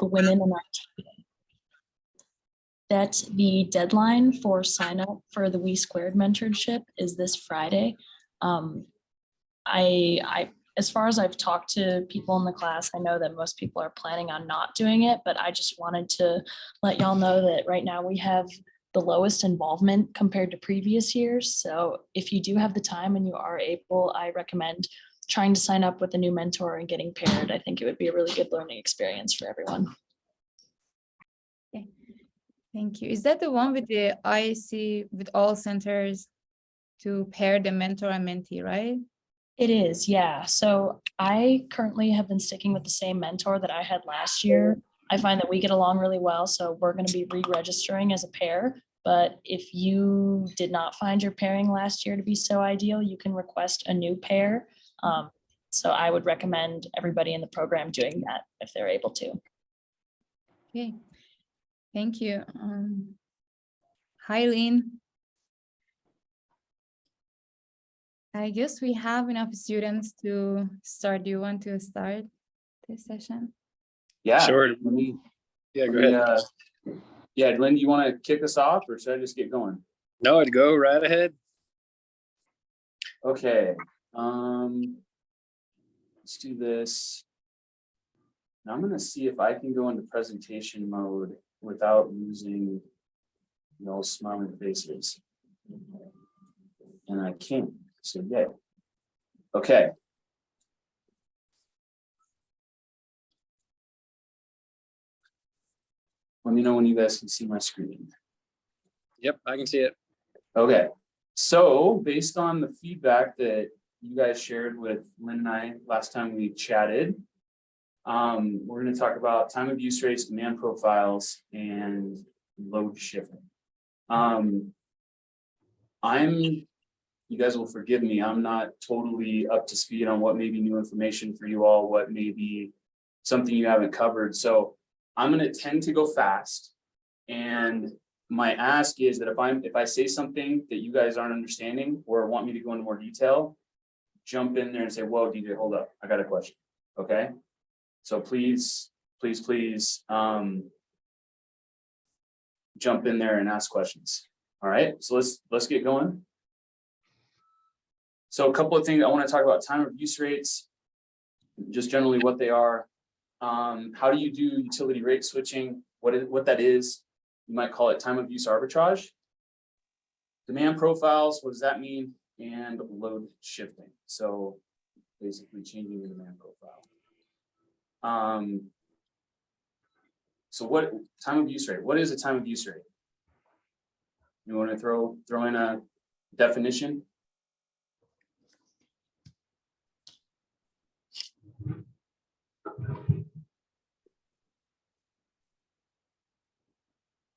the women in our team. That the deadline for sign up for the We Squared mentorship is this Friday. As far as I've talked to people in the class, I know that most people are planning on not doing it, but I just wanted to let y'all know that right now we have the lowest involvement compared to previous years. So if you do have the time and you are able, I recommend trying to sign up with a new mentor and getting paired. I think it would be a really good learning experience for everyone. Okay. Thank you. Is that the one with the IC with all centers to pair the mentor and mentee, right? It is, yeah. So I currently have been sticking with the same mentor that I had last year. I find that we get along really well, so we're going to be re-registering as a pair. But if you did not find your pairing last year to be so ideal, you can request a new pair. So I would recommend everybody in the program doing that if they're able to. Okay, thank you. Hi, Lynn. I guess we have enough students to start. Do you want to start this session? Yeah, sure. Yeah, go ahead. Yeah, Lynn, do you want to kick us off or should I just get going? No, I'd go right ahead. Okay, let's do this. Now I'm going to see if I can go into presentation mode without losing those smiling faces. And I can't, so yeah. Okay. Let me know when you guys can see my screen. Yep, I can see it. Okay, so based on the feedback that you guys shared with Lynn and I last time we chatted, we're going to talk about time of use rates, demand profiles, and load shifting. You guys will forgive me, I'm not totally up to speed on what may be new information for you all, what may be something you haven't covered. So I'm going to tend to go fast. And my ask is that if I say something that you guys aren't understanding or want me to go into more detail, jump in there and say, whoa, DJ, hold up, I got a question. Okay. So please, jump in there and ask questions. All right, so let's get going. So a couple of things I want to talk about: time of use rates, just generally what they are. How do you do utility rate switching? What that is? You might call it time of use arbitrage. Demand profiles, what does that mean? And load shifting. So basically changing the demand profile. So what time of use rate? What is a time of use rate? You want to throw in a definition?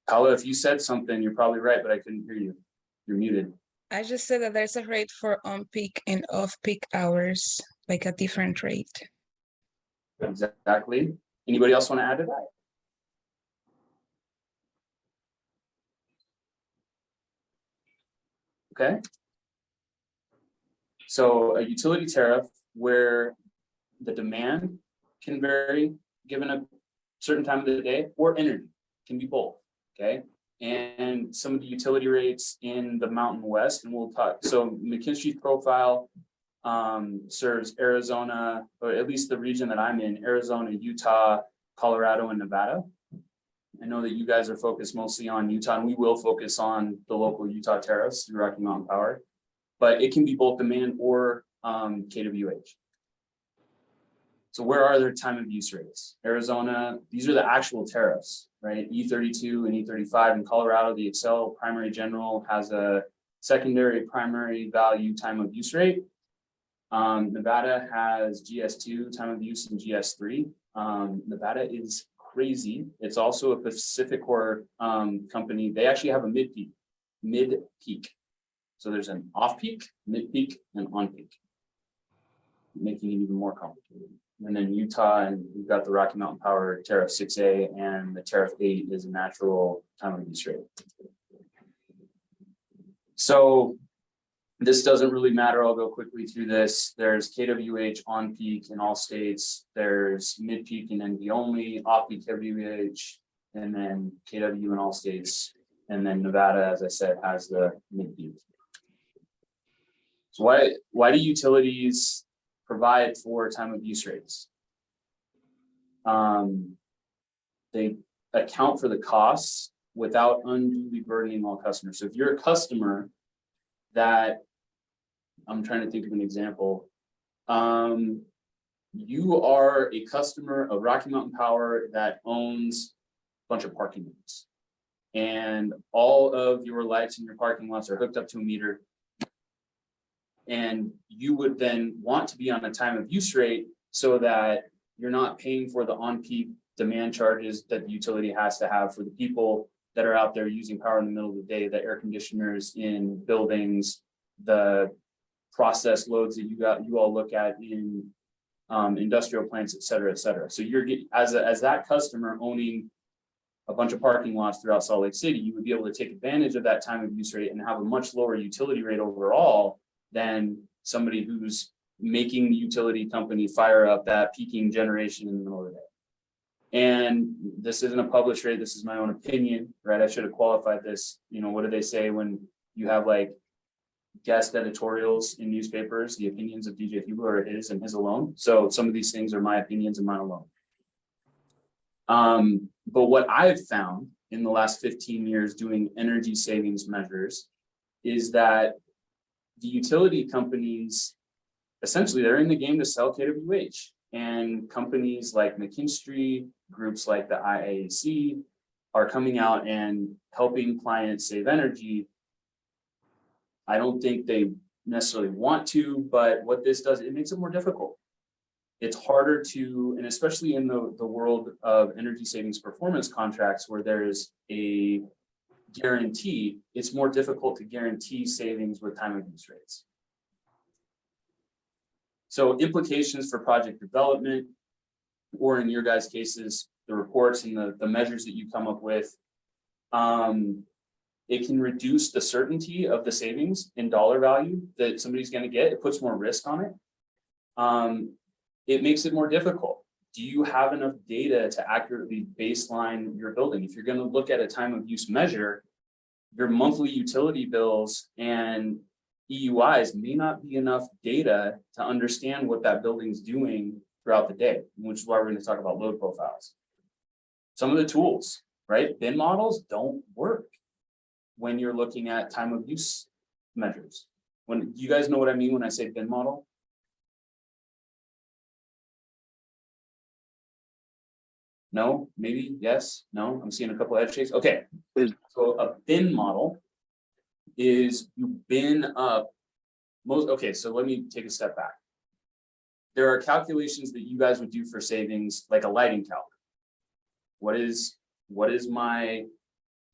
Paula, if you said something, you're probably right, but I couldn't hear you. You're muted. I just said that there's a rate for on-peak and off-peak hours, like a different rate. Exactly. Anybody else want to add to that? Okay. So a utility tariff where the demand can vary given a certain time of the day, or energy can be both. Okay. And some of the utility rates in the Mountain West, and we'll talk. So McKinstry's profile serves Arizona, or at least the region that I'm in, Arizona, Utah, Colorado, and Nevada. I know that you guys are focused mostly on Utah, and we will focus on the local Utah tariffs through Rocky Mountain Power, but it can be both demand or KWH. So where are their time of use rates? Arizona, these are the actual tariffs, right? E32 and E35. In Colorado, the Excel primary general has a secondary primary value time of use rate. Nevada has GS2 time of use and GS3. Nevada is crazy. It's also a Pacific Core company. They actually have a mid-peak. So there's an off-peak, mid-peak, and on-peak, making it even more complicated. And then Utah, and we've got the Rocky Mountain Power Tariff 6A, and the Tariff 8 is a natural time of use rate. So This doesn't really matter. I'll go quickly through this. There's KWH on peak in all states. There's mid peak and NV only, off peak KWH, and then KW in all states. And then Nevada, as I said, has the mid peak. So why do utilities provide for time of use rates? They account for the costs without unduly burdening all customers. So if you're a customer that, I'm trying to think of an example. You are a customer of Rocky Mountain Power that owns a bunch of parking lots. And all of your lights in your parking lots are hooked up to a meter. And you would then want to be on a time of use rate so that you're not paying for the on-peak demand charges that the utility has to have for the people that are out there using power in the middle of the day, the air conditioners in buildings, the process loads that you all look at in industrial plants, et cetera, et cetera. So you're getting, as that customer owning a bunch of parking lots throughout Salt Lake City, you would be able to take advantage of that time of use rate and have a much lower utility rate overall than somebody who's making the utility company fire up that peaking generation in the middle of the day. And this isn't a published rate, this is my own opinion, right? I should have qualified this. You know, what do they say when you have like guest editorials in newspapers? The opinions of DJ Huber are his and his alone. So some of these things are my opinions and mine alone. But what I've found in the last 15 years doing energy savings measures is that the utility companies, essentially they're in the game to sell KWH, and companies like McKinstry, groups like the IAAC are coming out and helping clients save energy. I don't think they necessarily want to, but what this does, it makes it more difficult. It's harder to, and especially in the world of energy savings performance contracts where there's a guarantee, it's more difficult to guarantee savings with time of use rates. So implications for project development, or in your guys' cases, the reports and the measures that you come up with, it can reduce the certainty of the savings in dollar value that somebody's going to get. It puts more risk on it. It makes it more difficult. Do you have enough data to accurately baseline your building? If you're going to look at a time of use measure, your monthly utility bills and EUIs may not be enough data to understand what that building's doing throughout the day, which is why we're going to talk about load profiles. Some of the tools, right? BIN models don't work when you're looking at time of use measures. When you guys know what I mean when I say BIN model? No, maybe, yes, no, I'm seeing a couple of head shakes. Okay, so a bin model is you bin up most, okay, so let me take a step back. There are calculations that you guys would do for savings, like a lighting calc. What is my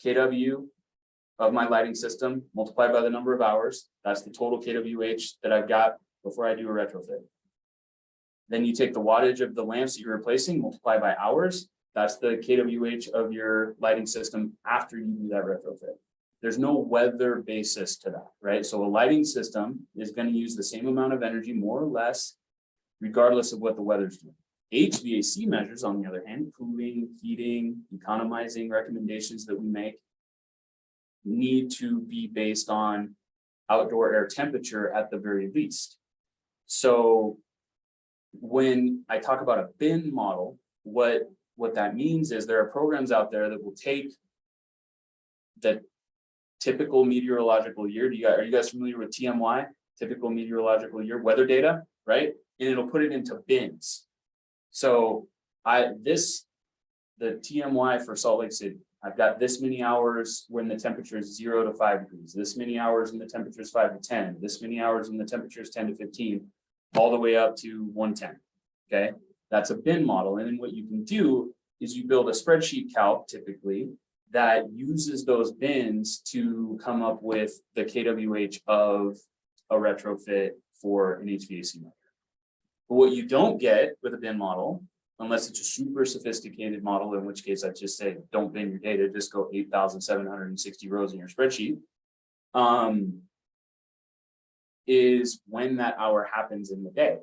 KW of my lighting system multiplied by the number of hours? That's the total KWH that I've got before I do a retrofit. Then you take the wattage of the lamps that you're replacing, multiply by hours. That's the KWH of your lighting system after you do that retrofit. There's no weather basis to that, right? So a lighting system is going to use the same amount of energy, more or less, regardless of what the weather's doing. HVAC measures, on the other hand, cooling, heating, economizing recommendations that we make need to be based on outdoor air temperature at the very least. So when I talk about a bin model, what that means is there are programs out there that will take the typical meteorological year. Are you guys familiar with TMY, typical meteorological year weather data, right? And it'll put it into bins. So the TMY for Salt Lake City, I've got this many hours when the temperature is 0 to 5 degrees, this many hours when the temperature is 5 to 10, this many hours when the temperature is 10 to 15, all the way up to 110, okay? That's a bin model. And then what you can do is you build a spreadsheet calc typically that uses those bins to come up with the KWH of a retrofit for an HVAC measure. But what you don't get with a bin model, unless it's a super sophisticated model, in which case I just say, don't bin your data, just go 8,760 rows in your spreadsheet. is when that hour happens in the day,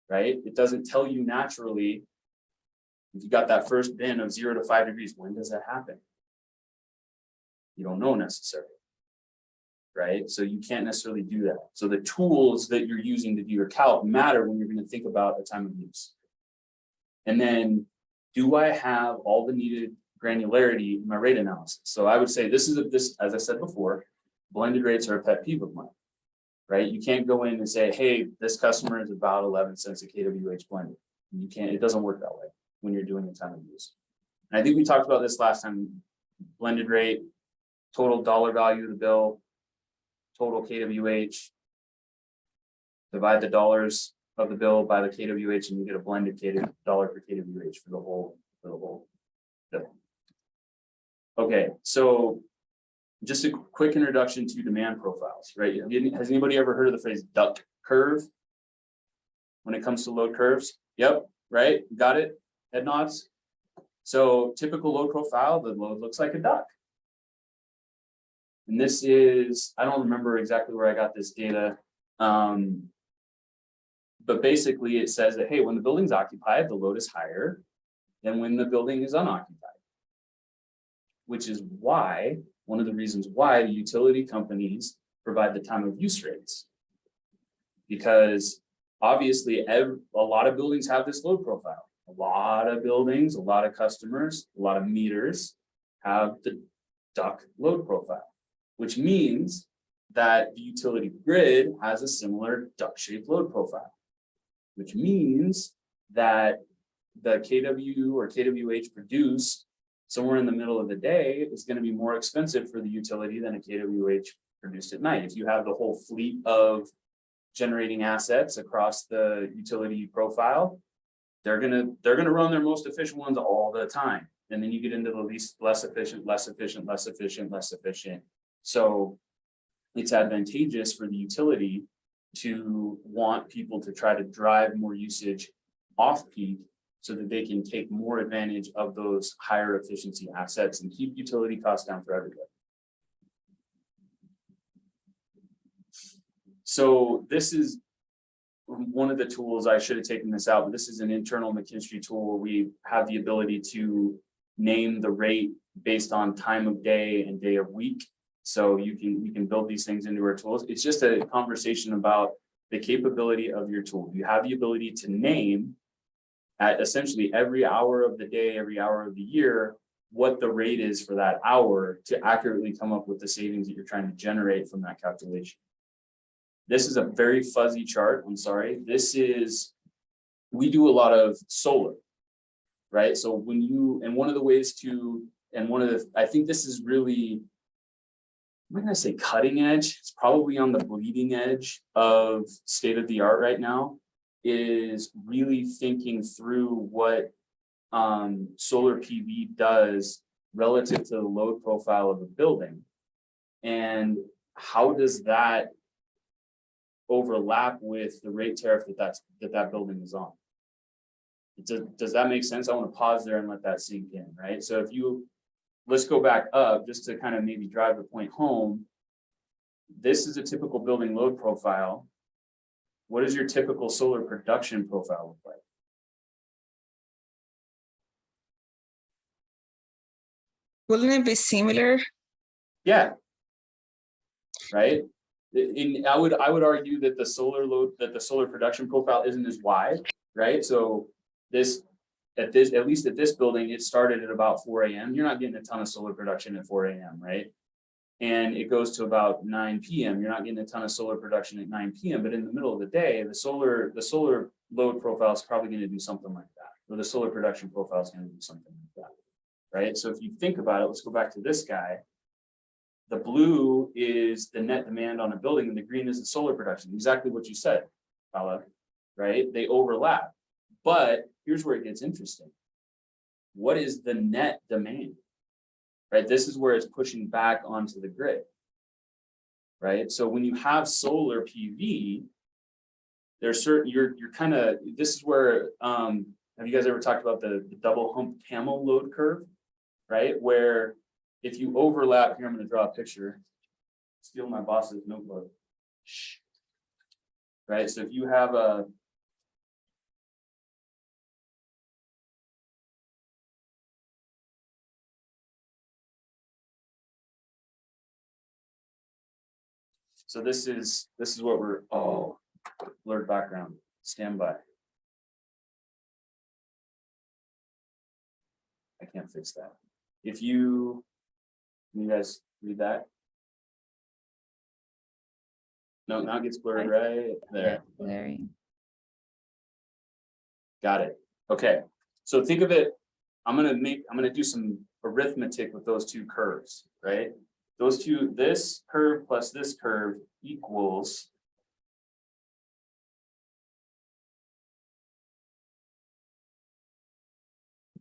right? It doesn't tell you naturally, if you got that first bin of 0 to 5 degrees, when does that happen? You don't know necessarily, right? So you can't necessarily do that. So the tools that you're using to do your calc matter when you're going to think about a time of use. And then, do I have all the needed granularity in my rate analysis? So I would say this, as I said before, blended rates are a pet peeve of mine, right? You can't go in and say, hey, this customer is about 11 cents a kWh blended. You can't, it doesn't work that way when you're doing a time of use. And I think we talked about this last time, blended rate, total dollar value of the bill, total kWh, divide the dollars of the bill by the kWh, and you get a blended dollar per kWh for the whole bill. Okay, so just a quick introduction to demand profiles, right? Has anybody ever heard of the phrase duck curve when it comes to load curves? Yep, right, got it, head nods. So typical load profile, the load looks like a duck. And this is, I don't remember exactly where I got this data. But basically it says that, hey, when the building's occupied, the load is higher than when the building is unoccupied. Which is why, one of the reasons why the utility companies provide the time of use rates. Because obviously a lot of buildings have this load profile. A lot of buildings, a lot of customers, a lot of meters have the duck load profile, which means that the utility grid has a similar duck-shaped load profile, which means that the kW or kWh produced somewhere in the middle of the day is going to be more expensive for the utility than a kWh produced at night. If you have the whole fleet of generating assets across the utility profile, they're gonna run their most efficient ones all the time. And then you get into the less efficient. So it's advantageous for the utility to want people to try to drive more usage off peak so that they can take more advantage of those higher efficiency assets and keep utility costs down for everybody. So this is one of the tools. I should have taken this out, but this is an internal McKinstry tool where we have the ability to name the rate based on time of day and day of week. So you can build these things into our tools. It's just a conversation about the capability of your tool. You have the ability to name at essentially every hour of the day, every hour of the year, what the rate is for that hour to accurately come up with the savings that you're trying to generate from that calculation. This is a very fuzzy chart. I'm sorry. We do a lot of solar, right? So one of the ways to, I think this is really, I'm not gonna say cutting edge, it's probably on the bleeding edge of state of the art right now, is really thinking through what solar PV does relative to the load profile of a building. And how does that overlap with the rate tariff that building is on? Does that make sense? I want to pause there and let that sink in, right? So let's go back up just to kind of maybe drive the point home. This is a typical building load profile. What does your typical solar production profile look like? Wouldn't it be similar? Yeah. Right. I would argue that the solar production profile isn't as wide, right? So at least at this building, it started at about 4 a.m. You're not getting a ton of solar production at 4 a.m., right? And it goes to about 9 p.m. You're not getting a ton of solar production at 9 p.m. But in the middle of the day, the solar load profile is probably going to do something like that, or the solar production profile is going to do something like that, right? So if you think about it, let's go back to this guy. The blue is the net demand on a building, and the green is the solar production. Exactly what you said, Paula, right? They overlap. But here's where it gets interesting. What is the net demand? Right? This is where it's pushing back onto the grid. Right? So when you have solar PV, there's certain you're kind of, this is where have you guys ever talked about the double hump camel load curve? Right? Where if you overlap, here I'm going to draw a picture, steal my boss's notebook. Shh. right? So if you have a so this is what we're blurred background, standby. I can't fix that. If you guys read that? No, now it gets blurred right there. Larry. Got it. Okay. So think of it, I'm gonna do some arithmetic with those two curves, right? Those two, this curve plus this curve equals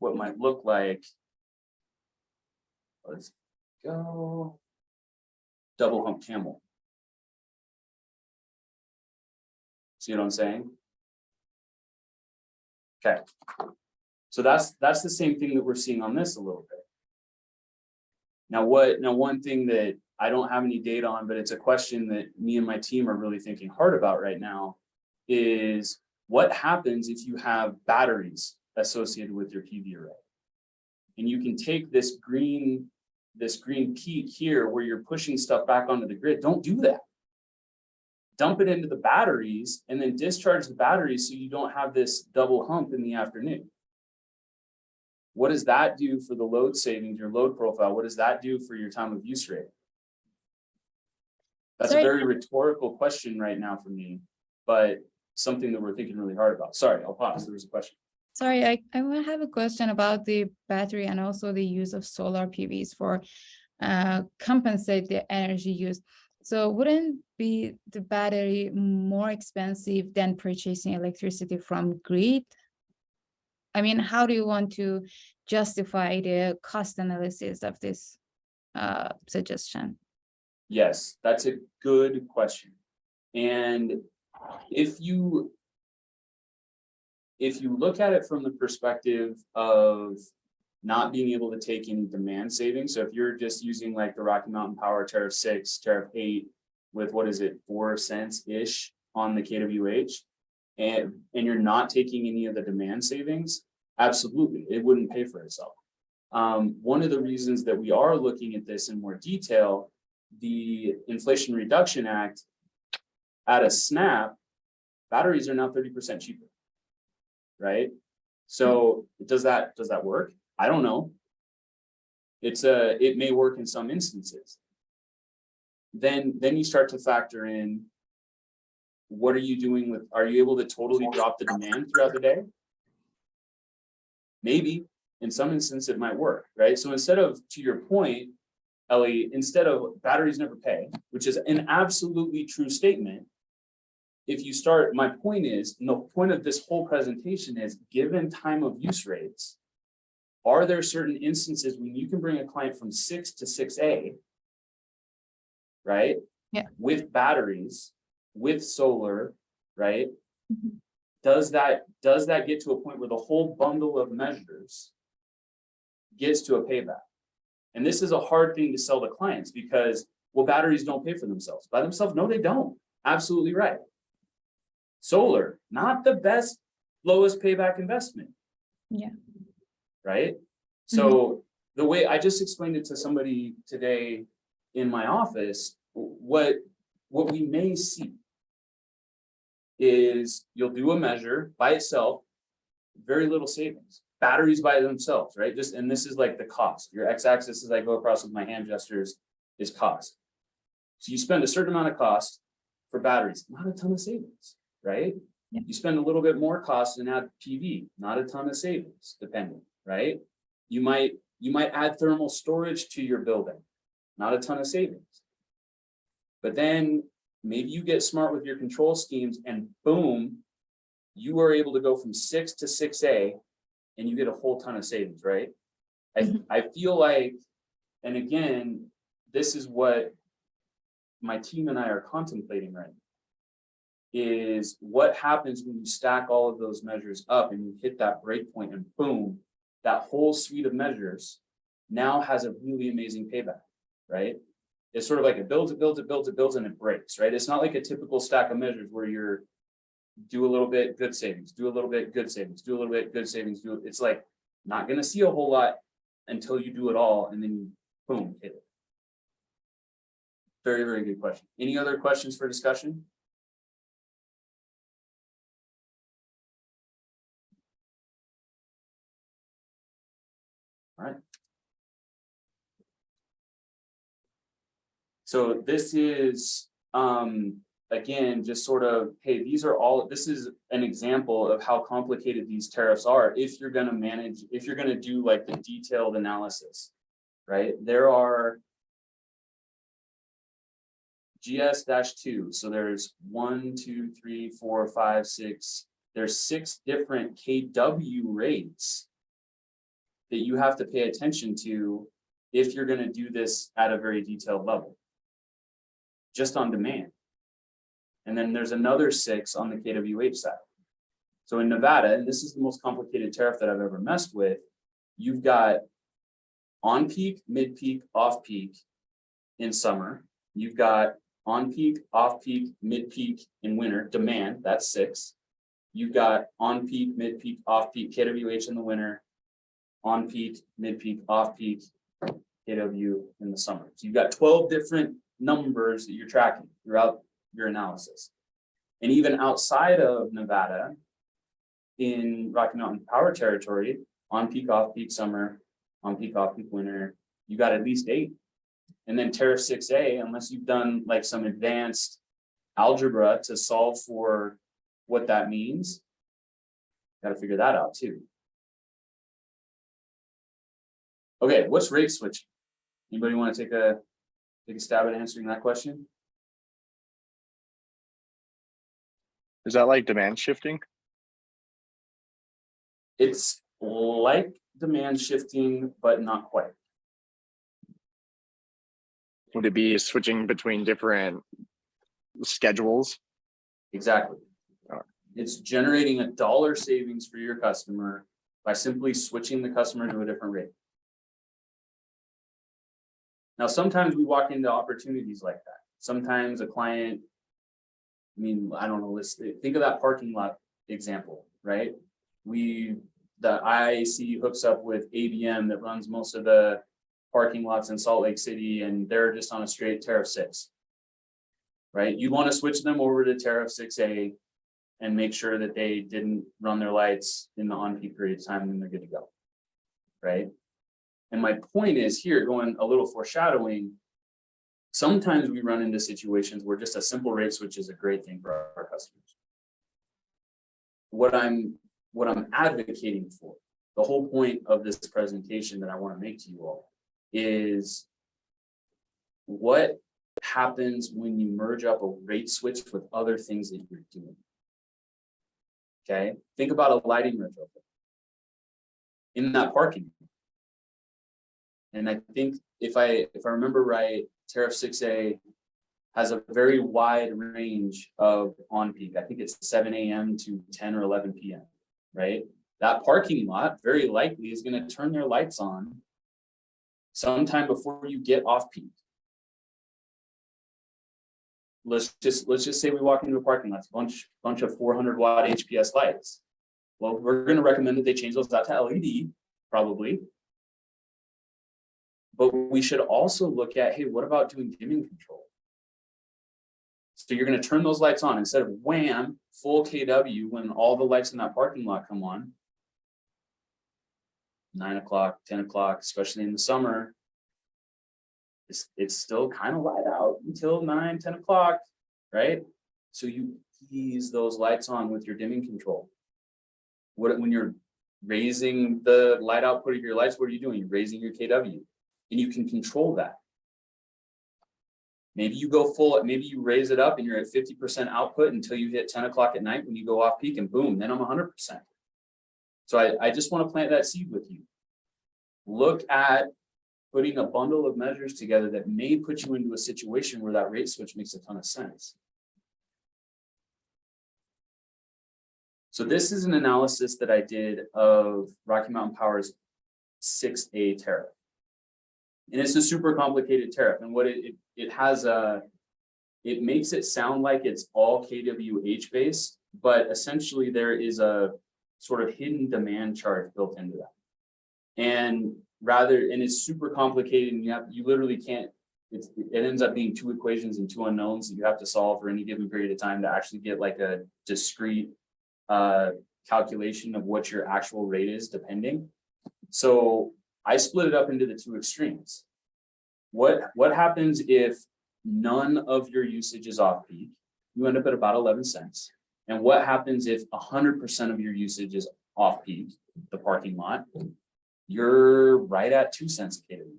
what might look like, let's go, double hump camel. See what I'm saying? Okay. So that's the same thing that we're seeing on this a little bit. Now one thing that I don't have any data on, but it's a question that me and my team are really thinking hard about right now, is what happens if you have batteries associated with your PV array? And you can take this green peak here where you're pushing stuff back onto the grid. Don't do that. Dump it into the batteries and then discharge the batteries so you don't have this double hump in the afternoon. What does that do for the load savings, your load profile? What does that do for your time of use rate? That's a very rhetorical question right now for me, but something that we're thinking really hard about. Sorry, I'll pause. There was a question. Sorry, I have a question about the battery and also the use of solar PVs for compensate the energy use. So wouldn't be the battery more expensive than purchasing electricity from grid? I mean, how do you want to justify the cost analysis of this suggestion? Yes, that's a good question. And if you look at it from the perspective of not being able to take any demand savings, so if you're just using like the Rocky Mountain Power Tariff 6, Tariff 8 with what is it, 4 cents-ish on the kWh, and you're not taking any of the demand savings, absolutely, it wouldn't pay for itself. One of the reasons that we are looking at this in more detail, the Inflation Reduction Act, at a snap, batteries are now 30% cheaper, right? So does that work? I don't know. It may work in some instances. Then you start to factor in, what are you doing with, are you able to totally drop the demand throughout the day? Maybe, in some instances it might work, right? So instead of, to your point, Ellie, instead of batteries never pay, which is an absolutely true statement, if you start, my point is, and the point of this whole presentation is, given time of use rates, are there certain instances when you can bring a client from 6 to 6A, right? Yeah. With batteries, with solar, right? Mhm. Does that get to a point where the whole bundle of measures gets to a payback? And this is a hard thing to sell to clients because, well, batteries don't pay for themselves. By themselves, no, they don't. Absolutely right. Solar, not the best, lowest payback investment. Yeah. Right? So the way I just explained it to somebody today in my office, what we may see is you'll do a measure by itself, very little savings. Batteries by themselves, right? And this is like the cost. Your x-axis, as I go across with my hand gestures, is cost. So you spend a certain amount of cost for batteries, not a ton of savings, right? Yeah. You spend a little bit more cost and add PV, not a ton of savings, depending, right? You might add thermal storage to your building, not a ton of savings. But then maybe you get smart with your control schemes and boom, you are able to go from 6 to 6A and you get a whole ton of savings, right? I feel like, and again, this is what my team and I are contemplating right now, is what happens when you stack all of those measures up and you hit that break point and boom, that whole suite of measures now has a really amazing payback, right? It's sort of like it builds, and it breaks, right? It's not like a typical stack of measures where you're do a little bit, good savings, do a little bit, good savings, do a little bit, good savings, it's like not gonna see a whole lot until you do it all and then you boom, hit it. Very, very good question. Any other questions for discussion? All right. So this is, again, just sort of, hey, this is an example of how complicated these tariffs are if you're gonna manage, if you're gonna do like the detailed analysis, right? There are GS-2, so there's 1, 2, 3, 4, 5, 6, there's 6 different KW rates that you have to pay attention to if you're gonna do this at a very detailed level, just on demand. And then there's another 6 on the KWH side. So in Nevada, and this is the most complicated tariff that I've ever messed with, you've got on peak, mid peak, off peak in summer. You've got on peak, off peak, mid peak in winter, demand, that's 6. You've got on peak, mid peak, off peak, KWH in the winter, on peak, mid peak, off peak, KW in the summer. So you've got 12 different numbers that you're tracking throughout your analysis. And even outside of Nevada, in Rocky Mountain Power Territory, on peak, off peak summer, on peak, off peak winter, you got at least 8. And then tariff 6A, unless you've done like some advanced algebra to solve for what that means, got to figure that out too. Okay, what's rate switching? Anybody want to take a stab at answering that question? Is that like demand shifting? It's like demand shifting, but not quite. Would it be switching between different schedules? Exactly. It's generating $1 savings for your customer by simply switching the customer to a different rate. Now, sometimes we walk into opportunities like that. Sometimes a client, I mean, I don't know, let's think of that parking lot example, right? The IAC hooks up with ABM that runs most of the parking lots in Salt Lake City, and they're just on a straight tariff 6, right? You want to switch them over to tariff 6A and make sure that they didn't run their lights in the on-peak period of time, and they're good to go, right? And my point is here, going a little foreshadowing, sometimes we run into situations where just a simple rate switch is a great thing for our customers. What I'm advocating for, the whole point of this presentation that I want to make to you all is what happens when you merge up a rate switch with other things that you're doing. Okay, think about a lighting retrofit in that parking. And I think if I remember right, tariff 6A has a very wide range of on peak. I think it's 7 a.m. to 10 or 11 p.m. right? That parking lot very likely is going to turn their lights on sometime before you get off peak. Let's just say we walk into a parking lot, bunch of 400 watt HPS lights. Well, we're going to recommend that they change those out to LED, probably. But we should also look at, hey, what about doing dimming control? So you're going to turn those lights on instead of wham, full KW when all the lights in that parking lot come on. 9 o'clock, 10 o'clock, especially in the summer. It's still kind of light out until 9, 10 o'clock, right? So you ease those lights on with your dimming control. When you're raising the light output of your lights, what are you doing? You're raising your KW. And you can control that. Maybe you go full, maybe you raise it up and you're at 50% output until you hit 10 o'clock at night when you go off peak, and boom, then I'm 100%. So I just want to plant that seed with you. Look at putting a bundle of measures together that may put you into a situation where that rate switch makes a ton of sense. So this is an analysis that I did of Rocky Mountain Power's 6A tariff. And it's a super complicated tariff. And what it has, it makes it sound like it's all KWH based, but essentially there is a sort of hidden demand charge built into that. And it's super complicated, and you literally can't, it ends up being 2 equations and 2 unknowns that you have to solve for any given period of time to actually get like a discrete calculation of what your actual rate is depending. So I split it up into the 2 extremes. What happens if none of your usage is off peak? You end up at about 11 cents. And what happens if 100% of your usage is off peak, the parking lot? You're right at 2 cents a kW.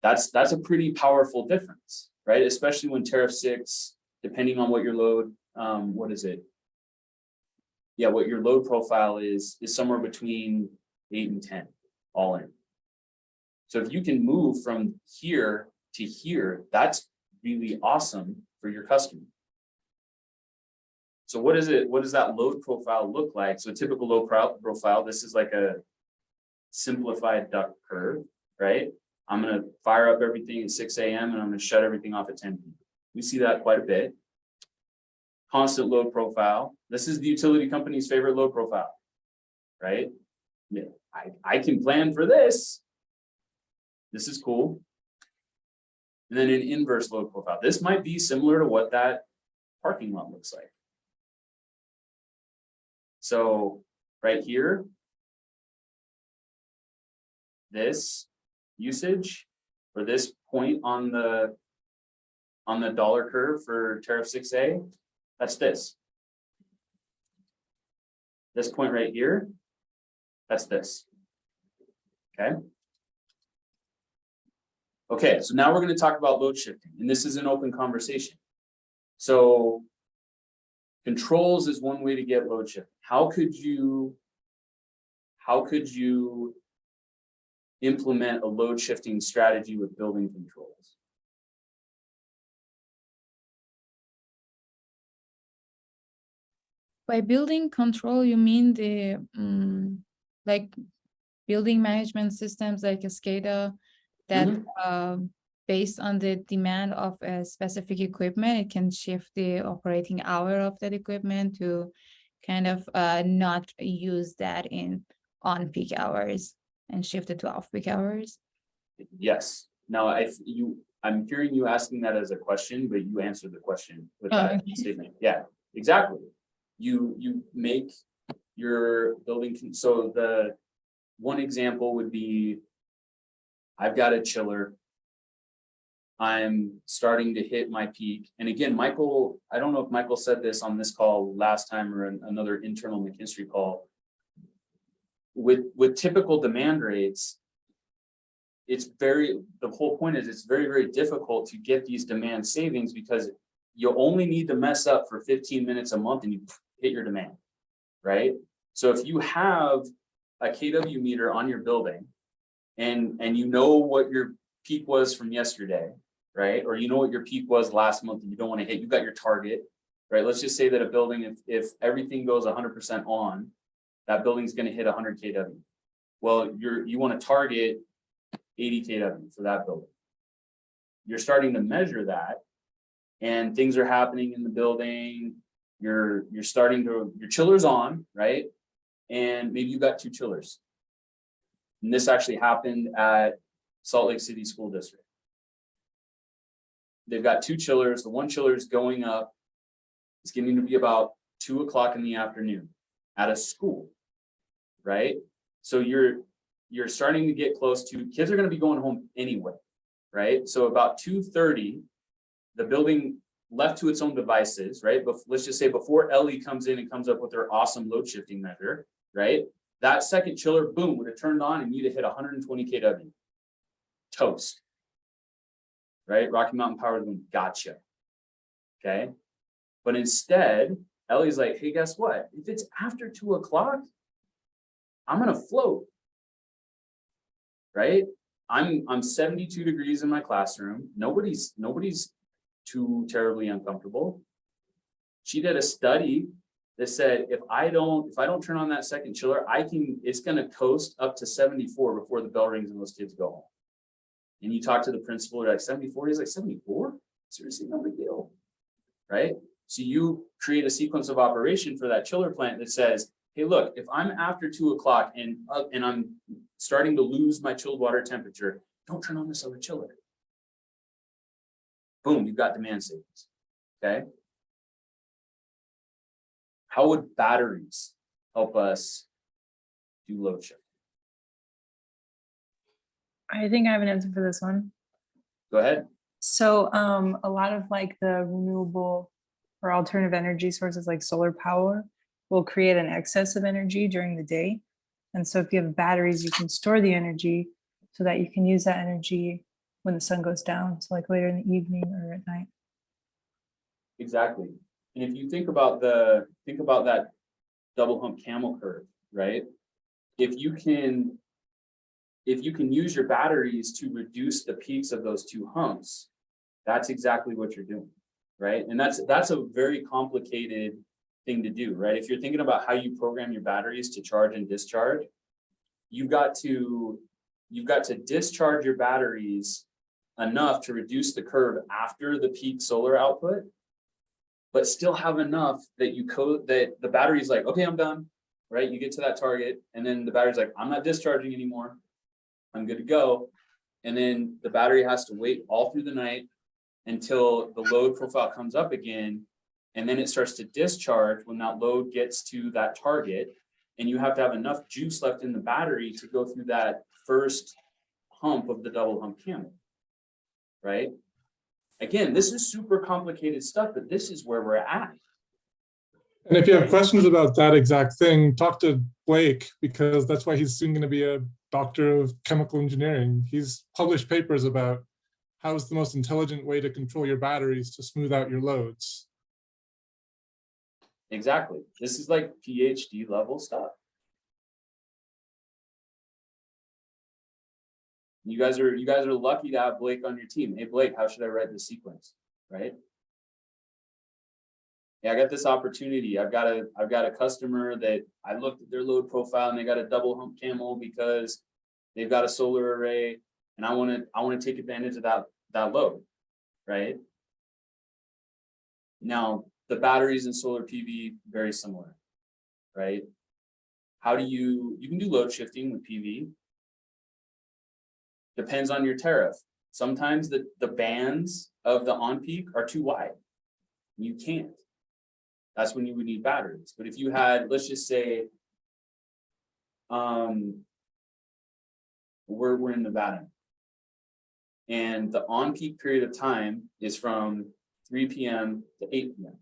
That's a pretty powerful difference, right? Especially when tariff 6, depending on what your load, what is it? Yeah, what your load profile is somewhere between 8 and 10, all in. So if you can move from here to here, that's really awesome for your customer. So what is it? What does that load profile look like? So a typical load profile, this is like a simplified duct curve, right? I'm going to fire up everything at 6 a.m. and I'm going to shut everything off at 10 p.m. We see that quite a bit. Constant load profile. This is the utility company's favorite load profile, right? Yeah, I can plan for this. This is cool. And then an inverse load profile. This might be similar to what that parking lot looks like. So right here, this usage, or this point on the dollar curve for tariff 6A, that's this. This point right here, that's this. Okay. Okay, so now we're going to talk about load shifting, and this is an open conversation. So controls is one way to get load shifting. How could you implement a load shifting strategy with building controls? By building control, you mean the like building management systems like a SCADA that based on the demand of a specific equipment, it can shift the operating hour of that equipment to kind of not use that in on-peak hours and shift it to off-peak hours? Yes. Now, I'm hearing you asking that as a question, but you answered the question with that statement. Yeah, exactly. You make your building. So the one example would be, I've got a chiller. I'm starting to hit my peak. And again, Michael, I don't know if Michael said this on this call last time or another internal McKinstry call. With typical demand rates, the whole point is it's very, very difficult to get these demand savings because you only need to mess up for 15 minutes a month and you hit your demand, right? So if you have a kW meter on your building and you know what your peak was from yesterday, right? Or you know what your peak was last month and you don't want to hit, you got your target, right? Let's just say that a building, if everything goes 100% on, that building's going to hit 100 kW. Well, you want to target 80 kW for that building. You're starting to measure that and things are happening in the building. Your chiller's on, right? And maybe you got 2 chillers. And this actually happened at Salt Lake City School District. They've got 2 chillers. The one chiller is going up. It's getting to be about 2 o'clock in the afternoon at a school, right? So you're starting to get close to, kids are going to be going home anyway, right? So about 2:30, the building left to its own devices, right? But let's just say before Ellie comes in and comes up with her awesome load shifting measure, right? That second chiller, boom, would have turned on and you'd have hit 120 kW. Toast, right? Rocky Mountain Power going, gotcha. Okay. But instead, Ellie's like, hey, guess what? If it's after 2 o'clock, I'm going to float, right? I'm 72 degrees in my classroom. Nobody's too terribly uncomfortable. She did a study that said, if I don't turn on that second chiller, it's going to coast up to 74 before the bell rings and those kids go home. And you talk to the principal, they're like 74, he's like 74? Seriously, no big deal, right? So you create a sequence of operation for that chiller plant that says, hey, look, if I'm after 2 o'clock and I'm starting to lose my chilled water temperature, don't turn on this other chiller. Boom, you've got demand savings. Okay. How would batteries help us do load shift? I think I have an answer for this one. Go ahead. So a lot of like the renewable or alternative energy sources like solar power will create an excess of energy during the day. And so if you have batteries, you can store the energy so that you can use that energy when the sun goes down. So like later in the evening or at night. Exactly. And if you think about that double hump camel curve, right? If you can use your batteries to reduce the peaks of those two humps, that's exactly what you're doing, right? And that's a very complicated thing to do, right? If you're thinking about how you program your batteries to charge and discharge, you've got to discharge your batteries enough to reduce the curve after the peak solar output, but still have enough that that the battery's like, okay, I'm done, right? You get to that target, and then the battery's like, I'm not discharging anymore. I'm good to go. And then the battery has to wait all through the night until the load profile comes up again. And then it starts to discharge when that load gets to that target. And you have to have enough juice left in the battery to go through that first hump of the double hump camel, right? Again, this is super complicated stuff, but this is where we're at. And if you have questions about that exact thing, talk to Blake, because that's why he's soon going to be a doctor of chemical engineering. He's published papers about how is the most intelligent way to control your batteries to smooth out your loads. Exactly. This is like PhD level stuff. You guys are lucky to have Blake on your team. Hey, Blake, how should I write this sequence? Right? Yeah, I got this opportunity. I've got a customer that I looked at their load profile and they got a double hump camel because they've got a solar array, and I want to take advantage of that load, right? Now, the batteries in solar PV very similar, right? How do you can do load shifting with PV? Depends on your tariff. Sometimes the bands of the on peak are too wide. You can't. That's when you would need batteries. But if you had, let's just say, we're in Nevada, and the on peak period of time is from 3 p.m. to 8 p.m.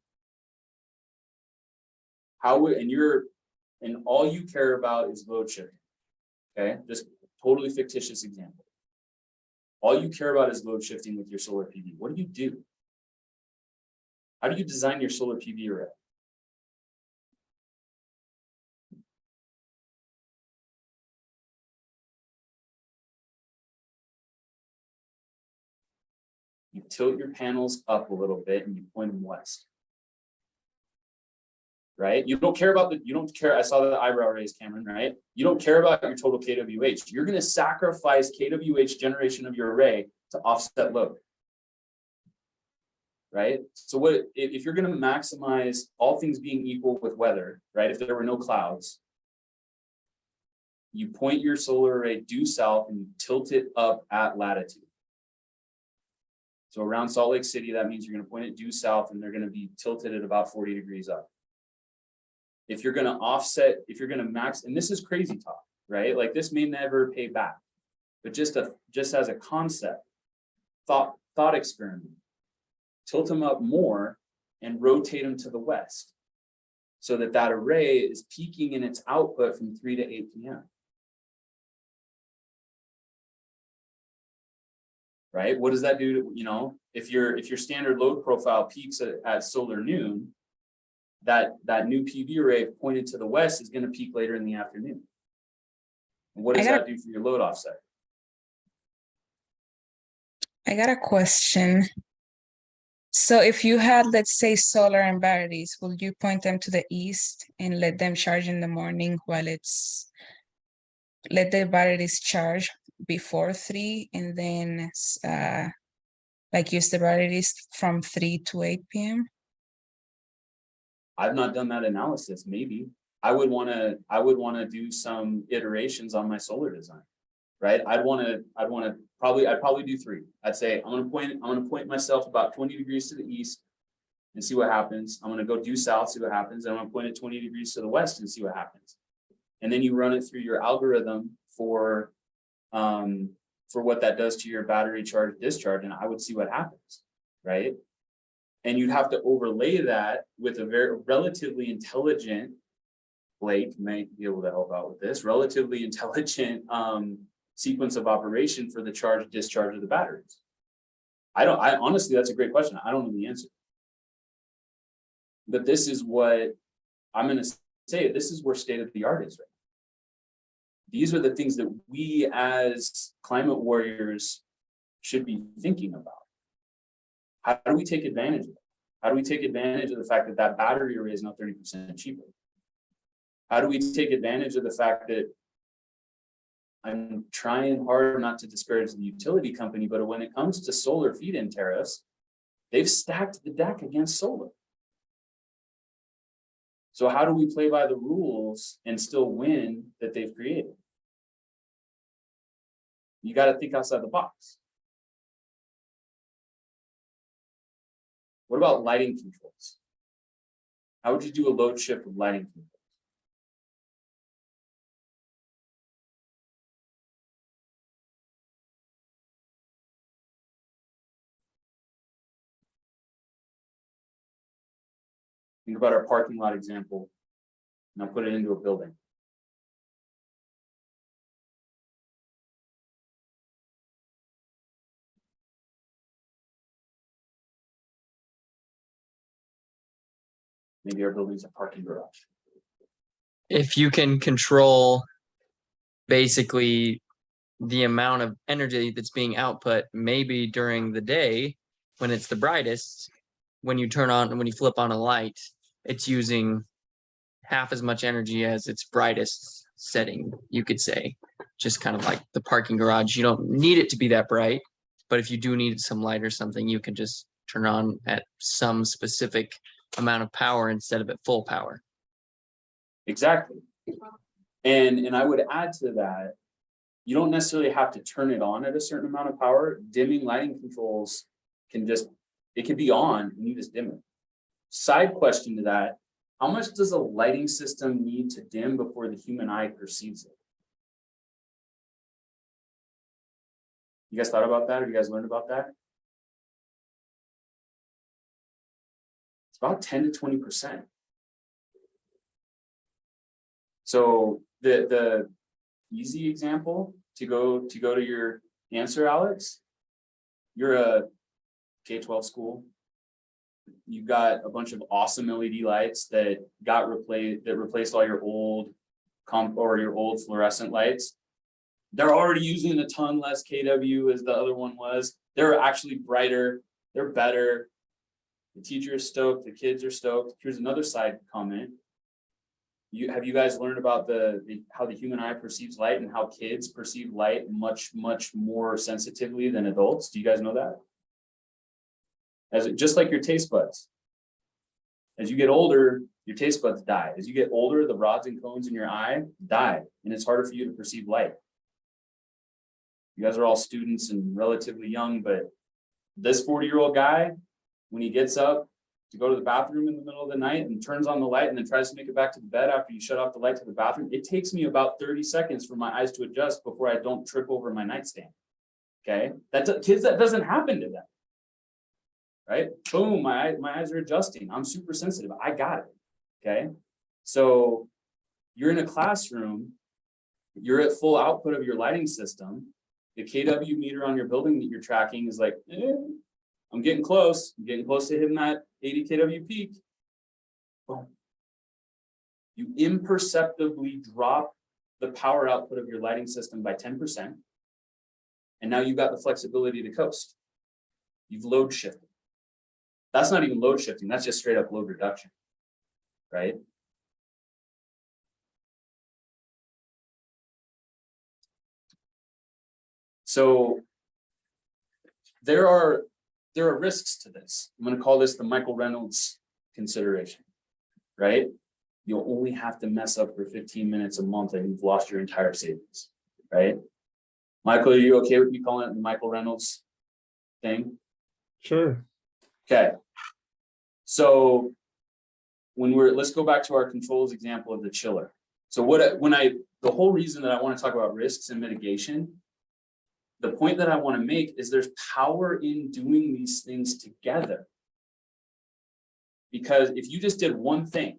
And all you care about is load shifting. Okay, just totally fictitious example. All you care about is load shifting with your solar PV. What do? How do you design your solar PV array? You tilt your panels up a little bit and you point them west. Right? You don't care, I saw the eyebrow raise, Cameron, right? You don't care about your total kWh. You're going to sacrifice kWh generation of your array to offset load. Right? So if you're going to maximize all things being equal with weather, right? If there were no clouds, you point your solar array due south and you tilt it up at latitude. So around Salt Lake City, that means you're going to point it due south and they're going to be tilted at about 40 degrees up. If you're going to offset, if you're going to max, and this is crazy talk, right? Like this may never pay back, but just as a concept, thought experiment, tilt them up more and rotate them to the west so that array is peaking in its output from 3 to 8 p.m. Right? What does that do to, if your standard load profile peaks at solar noon, that new PV array pointed to the west is going to peak later in the afternoon. And what does that do for your load offset? I got a question. So if you had, let's say, solar and batteries, will you point them to the east and let them charge in the morning while let the batteries charge before 3 and then use the batteries from 3 to 8 p.m.? I've not done that analysis. Maybe I would want to do some iterations on my solar design, right? I'd probably do 3. I'd say I'm going to point myself about 20 degrees to the east and see what happens. I'm going to go due south, see what happens. I'm going to point it 20 degrees to the west and see what happens. And then you run it through your algorithm for what that does to your battery charge discharge, and I would see what happens, right? And you'd have to overlay that with a very relatively intelligent, Blake may be able to help out with this, relatively intelligent sequence of operation for the charge discharge of the batteries. I honestly, that's a great question. I don't know the answer. But this is what I'm going to say. This is where state of the art is right now. These are the things that we as climate warriors should be thinking about. How do we take advantage of it? How do we take advantage of the fact that that battery array is now 30% cheaper? How do we take advantage of the fact that I'm trying hard not to disparage the utility company, but when it comes to solar feed-in tariffs, they've stacked the deck against solar. So how do we play by the rules and still win that they've created? You got to think outside the box. What about lighting controls? How would you do a load shift with lighting controls? Think about our parking lot example. Now put it into a building. Maybe our building's a parking garage. If you can control basically the amount of energy that's being output, maybe during the day when it's the brightest, when you flip on a light, it's using half as much energy as its brightest setting, you could say. Just kind of like the parking garage. You don't need it to be that bright, but if you do need some light or something, you can just turn on at some specific amount of power instead of at full power. Exactly. And I would add to that, you don't necessarily have to turn it on at a certain amount of power. Dimming lighting controls it can be on and you just dim it. Side question to that, how much does a lighting system need to dim before the human eye perceives it? You guys thought about that? Have you guys learned about that? It's about 10 to 20%. So the easy example to go to your answer, Alex, you're a K-12 school. You've got a bunch of awesome LED lights that replaced all your old your old fluorescent lights. They're already using a ton less KW as the other one was. They're actually brighter. They're better. The teacher is stoked. The kids are stoked. Here's another side comment. Have you guys learned about how the human eye perceives light and how kids perceive light much more sensitively than adults? Do you guys know that? Just like your taste buds. As you get older, your taste buds die. As you get older, the rods and cones in your eye die, and it's harder for you to perceive light. You guys are all students and relatively young, but this 40-year-old guy, when he gets up to go to the bathroom in the middle of the night and turns on the light and then tries to make it back to the bed after you shut off the light to the bathroom, it takes me about 30 seconds for my eyes to adjust before I don't trip over my nightstand. Okay, kids, that doesn't happen to them. Right? Boom, my eyes are adjusting. I'm super sensitive. I got it. Okay. So you're in a classroom, you're at full output of your lighting system. The KW meter on your building that you're tracking is like, I'm getting close. I'm getting close to hitting that 80 KW peak. Boom. You imperceptibly drop the power output of your lighting system by 10%. And now you've got the flexibility to coast. You've load shifted. That's not even load shifting. That's just straight up load reduction, right? So there are risks to this. I'm going to call this the Michael Reynolds consideration, right? You'll only have to mess up for 15 minutes a month and you've lost your entire savings, right? Michael, are you okay with me calling it the Michael Reynolds thing? Sure. Okay. So let's go back to our controls example of the chiller. So the whole reason that I want to talk about risks and mitigation, the point that I want to make is there's power in doing these things together. Because if you just did one thing,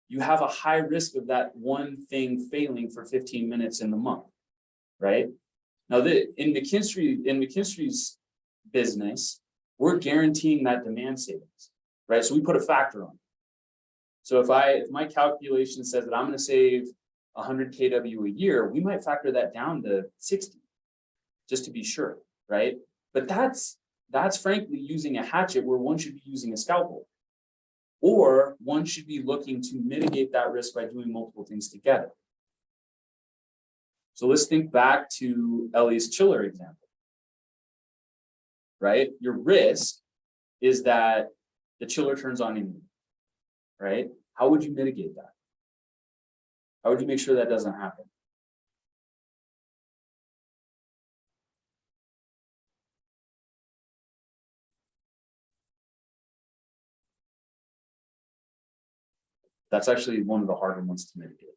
you have a high risk of that one thing failing for 15 minutes in the month, right? Now, in McKinstry's business, we're guaranteeing that demand savings, right? So we put a factor on it. So if my calculation says that I'm going to save 100 kW a year, we might factor that down to 60, just to be sure, right? But that's frankly using a hatchet where one should be using a scalpel. Or one should be looking to mitigate that risk by doing multiple things together. So let's think back to Ellie's chiller example, right? Your risk is that the chiller turns on immediately, right? How would you mitigate that? How would you make sure that doesn't happen? That's actually one of the harder ones to mitigate,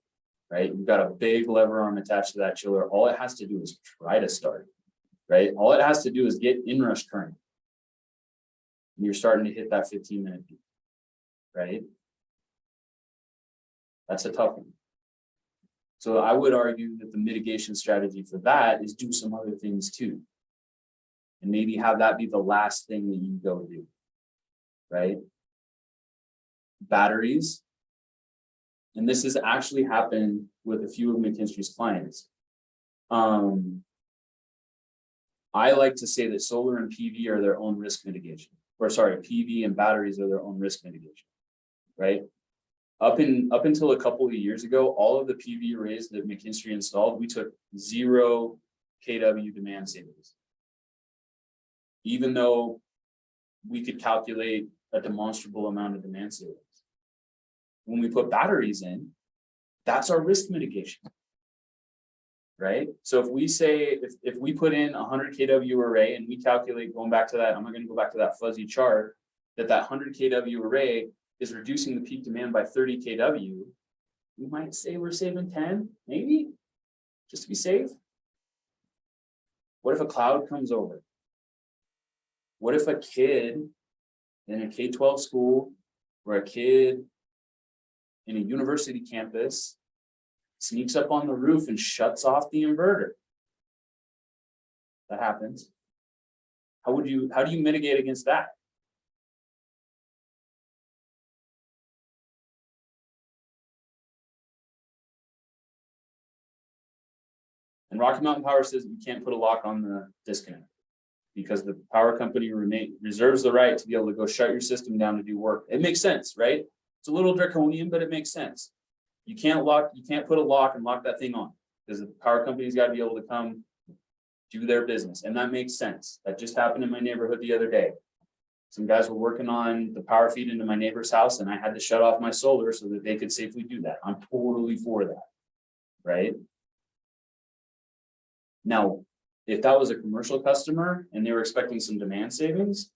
right? You've got a big lever arm attached to that chiller. All it has to do is try to start, right? All it has to do is get inrush current. And you're starting to hit that 15-minute peak, right? That's a tough one. So I would argue that the mitigation strategy for that is do some other things too. And maybe have that be the last thing that you go do, right? Batteries. And this has actually happened with a few of McKinstry's clients. I like to say that solar and PV are their own risk mitigation. Or sorry, PV and batteries are their own risk mitigation, right? Up until a couple of years ago, all of the PV arrays that McKinstry installed, we took 0 kW demand savings. Even though we could calculate a demonstrable amount of demand savings. When we put batteries in, that's our risk mitigation, right? So if we say, if we put in 100 kW array and we calculate, going back to that, I'm not going to go back to that fuzzy chart, that 100 kW array is reducing the peak demand by 30 kW, we might say we're saving 10, maybe, just to be safe. What if a cloud comes over? What if a kid in a K-12 school or a kid in a university campus sneaks up on the roof and shuts off the inverter? That happens. How do you mitigate against that? And Rocky Mountain Power says you can't put a lock on the disconnect because the power company reserves the right to be able to go shut your system down to do work. It makes sense, right? It's a little draconian, but it makes sense. You can't put a lock and lock that thing on because the power company's got to be able to come do their business. And that makes sense. That just happened in my neighborhood the other day. Some guys were working on the power feed into my neighbor's house and I had to shut off my solar so that they could safely do that. I'm totally for that, right? Now, if that was a commercial customer and they were expecting some demand savings,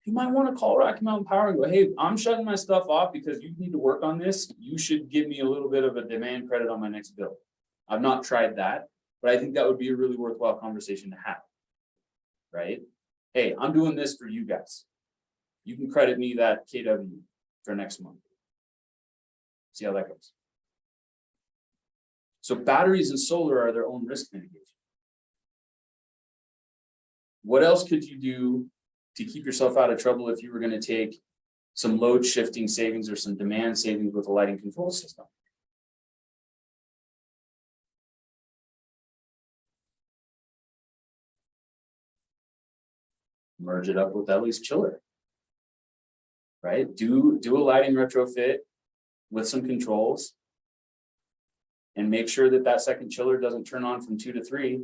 you might want to call Rocky Mountain Power and go, hey, I'm shutting my stuff off because you need to work on this. You should give me a little bit of a demand credit on my next bill. I've not tried that, but I think that would be a really worthwhile conversation to have, right? Hey, I'm doing this for you guys. You can credit me that KW for next month. See how that goes. So batteries and solar are their own risk mitigation. What else could you do to keep yourself out of trouble if you were going to take some load shifting savings or some demand savings with a lighting control system? Merge it up with Ellie's chiller, right? Do a lighting retrofit with some controls and make sure that that second chiller doesn't turn on from 2 to 3,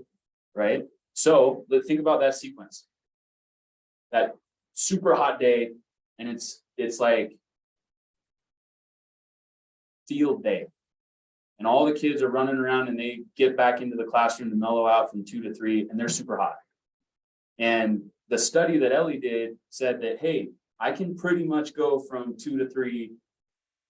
right? So let's think about that sequence. That super hot day, and it's like field day. And all the kids are running around and they get back into the classroom to mellow out from 2 to 3 and they're super hot. And the study that Ellie did said that, hey, I can pretty much go from 2 to 3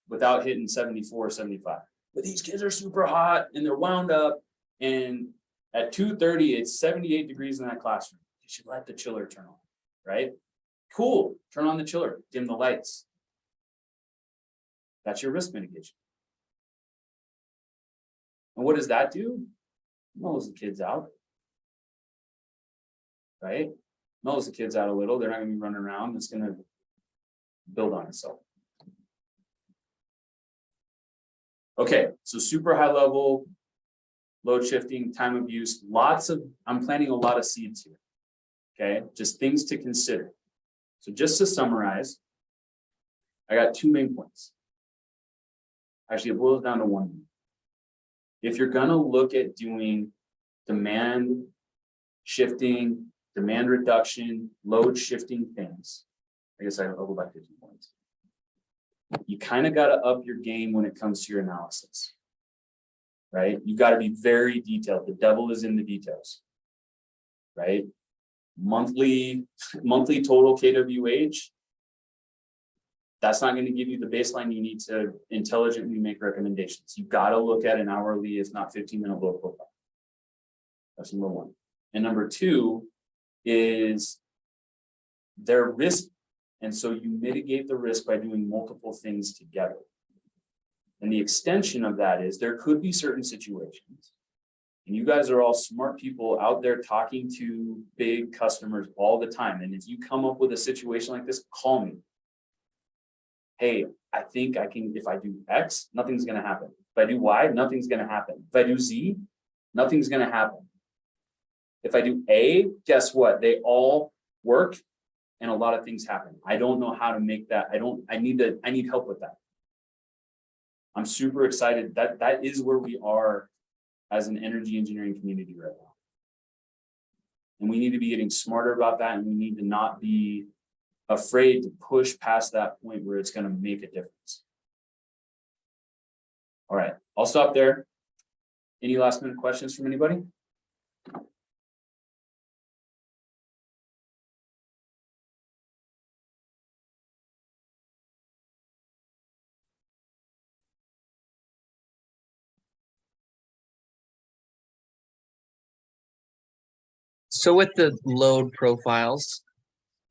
without hitting 74, 75. But these kids are super hot and they're wound up. And at 2:30, it's 78 degrees in that classroom. You should let the chiller turn on, right? Cool, turn on the chiller, dim the lights. That's your risk mitigation. And what does that do? Mellows the kids out, right? Mellows the kids out a little. They're not gonna be running around. It's gonna build on itself. Okay, so super high level, load shifting, time of use, I'm planting a lot of seeds here. Okay, just things to consider. So just to summarize, I got 2 main points. Actually, it boils down to 1. If you're gonna look at doing demand shifting, demand reduction, load shifting things, I guess I'll go back to 2 points. You kind of got to up your game when it comes to your analysis, right? You got to be very detailed. The devil is in the details, right? Monthly total KWH, that's not going to give you the baseline you need to intelligently make recommendations. You got to look at an hourly, if not 15-minute load profile. That's number 1. And number 2 is their risk. And so you mitigate the risk by doing multiple things together. And the extension of that is there could be certain situations, and you guys are all smart people out there talking to big customers all the time. And if you come up with a situation like this, call me. Hey, I think I can, if I do X, nothing's going to happen. If I do Y, nothing's going to happen. If I do Z, nothing's going to happen. If I do A, guess what? They all work. And a lot of things happen. I don't know how to make that. I need help with that. I'm super excited that is where we are as an energy engineering community right now. And we need to be getting smarter about that. And we need to not be afraid to push past that point where it's going to make a difference. All right, I'll stop there. Any last minute questions from anybody? So with the load profiles,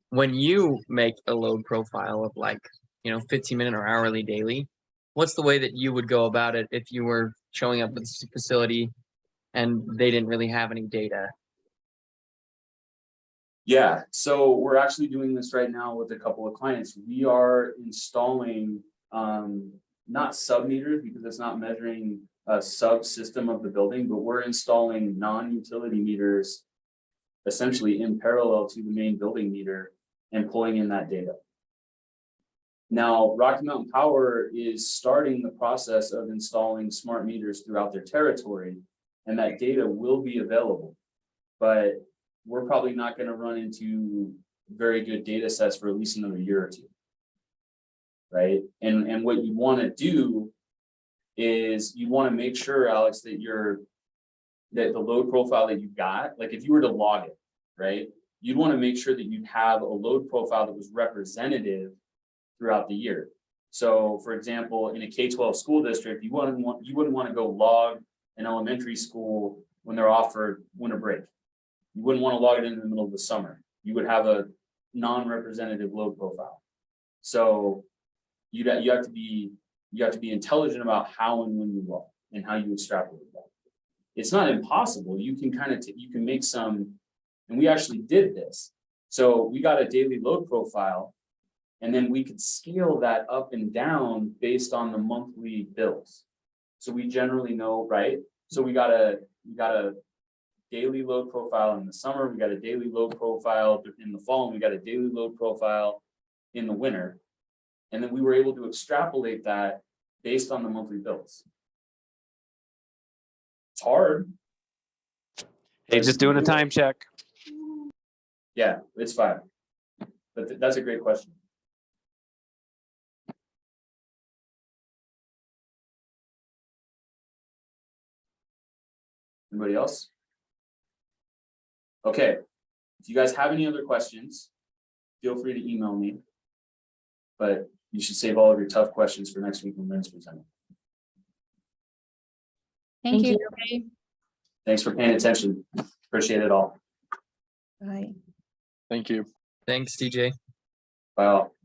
when you make a load profile of 15-minute or hourly daily, what's the way that you would go about it if you were showing up at the facility and they didn't really have any data? Yeah, so we're actually doing this right now with a couple of clients. We are installing not sub meters because it's not measuring a subsystem of the building, but we're installing non-utility meters essentially in parallel to the main building meter and pulling in that data. Now, Rocky Mountain Power is starting the process of installing smart meters throughout their territory, and that data will be available, but we're probably not going to run into very good data sets for at least another year or 2, right? And what you want to do is you want to make sure, Alex, that the load profile that you got, like if you were to log it, right, you'd want to make sure that you have a load profile that was representative throughout the year. So for example, in a K-12 school district, you wouldn't want to go log an elementary school when they're off for winter break. You wouldn't want to log it in the middle of the summer. You would have a non-representative load profile. So you have to be intelligent about how and when you log and how you extrapolate that. It's not impossible. You can you can make some, and we actually did this. So we got a daily load profile, and then we could scale that up and down based on the monthly bills. So we generally know, right? So we got a daily load profile in the summer, we got a daily load profile in the fall, and we got a daily load profile in the winter. And then we were able to extrapolate that based on the monthly bills. It's hard. Hey, just doing a time check. Yeah, it's fine. But that's a great question. Anybody else? Okay, if you guys have any other questions, feel free to email me. But you should save all of your tough questions for next week when Lynn's presenting. Thank Thank you. Thanks for paying attention. Appreciate it all. Bye. Thank you. Thanks, TJ. Bye all.